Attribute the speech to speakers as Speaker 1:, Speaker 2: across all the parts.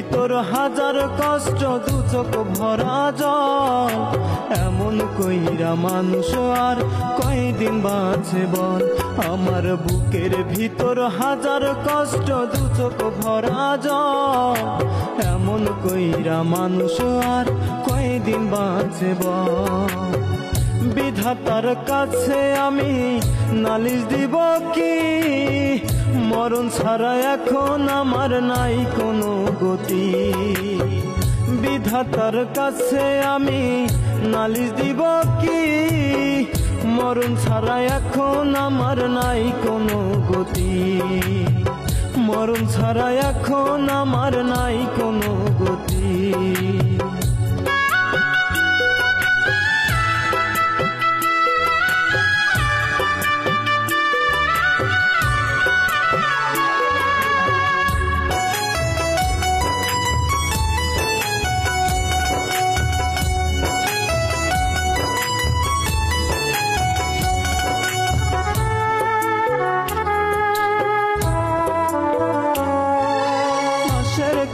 Speaker 1: ভিতর হাজার কষ্ট, দু চোখ ভরা জল। এমন কইরা মানুষ আর কয়দিন বাঁচে বল? আমার বুকের ভিতর হাজার কষ্ট, দু চোখ ভরা জল। এমন কইরা মানুষ আর কয়দিন বাঁচে বল? বিধাতার কাছে আমি নালিশ দিব কি? মরণ ছাড়া এখন আমার নাই কোনো গতি। বিধাতার কাছে আমি নালিশ দিব কি? মরণ ছাড়া এখন আমার নাই কোনো গতি। মরণ ছাড়া এখন আমার নাই কোনো গতি।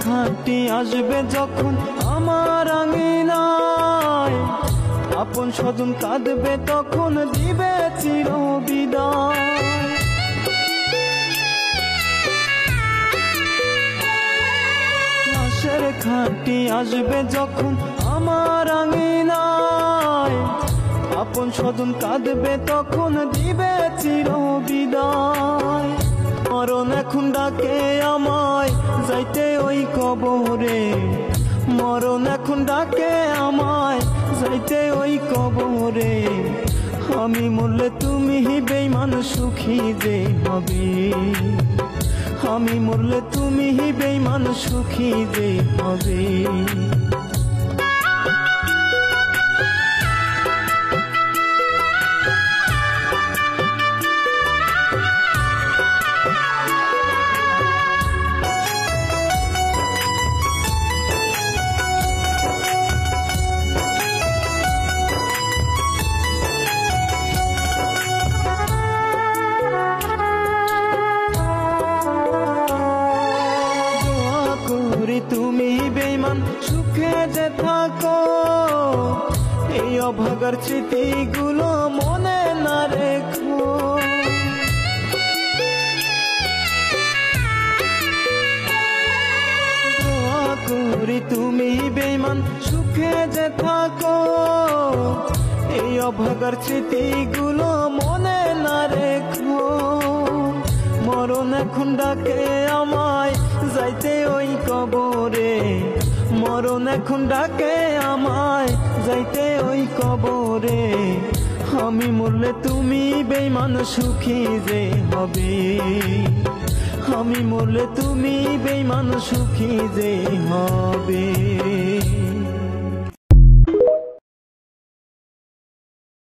Speaker 1: খাঁটি আসবে যখন আমার আঙিনায়, আপন স্বজন কাঁদবে তখন দিবে চির বিদায়। মাসের খাঁটি আসবে যখন আমার আঙিনায়, আপন স্বজন কাঁদবে তখন দিবে চির বিদায়। মরণ এখন ডাকে আমায় যাইতে ওই কবরে। মরণ এখন ডাকে আমায় যাইতে ওই কবরে। আমি মরলে তুমি বেঈমান সুখী যে হবে। আমি মরলে তুমি বেঈমান সুখী যে হবে। তুমি বেঈমান সুখে যে থাকো, এই অভাগার স্মৃতিগুলো মনে না রেখো। দোয়া করি তুমি বেঈমান সুখে যে থাকো, এই অভাগার স্মৃতিগুলো মনে না রেখো। মরণ এখন ডাকে আমায় যাইতে ওই কবরে। মরণ এখন ডাকে আমায় যাইতে ওই কবরে। আমি মরলে তুমি বেঈমান সুখী যে হবে। আমি মরলে তুমি বেঈমান সুখী যে হবে।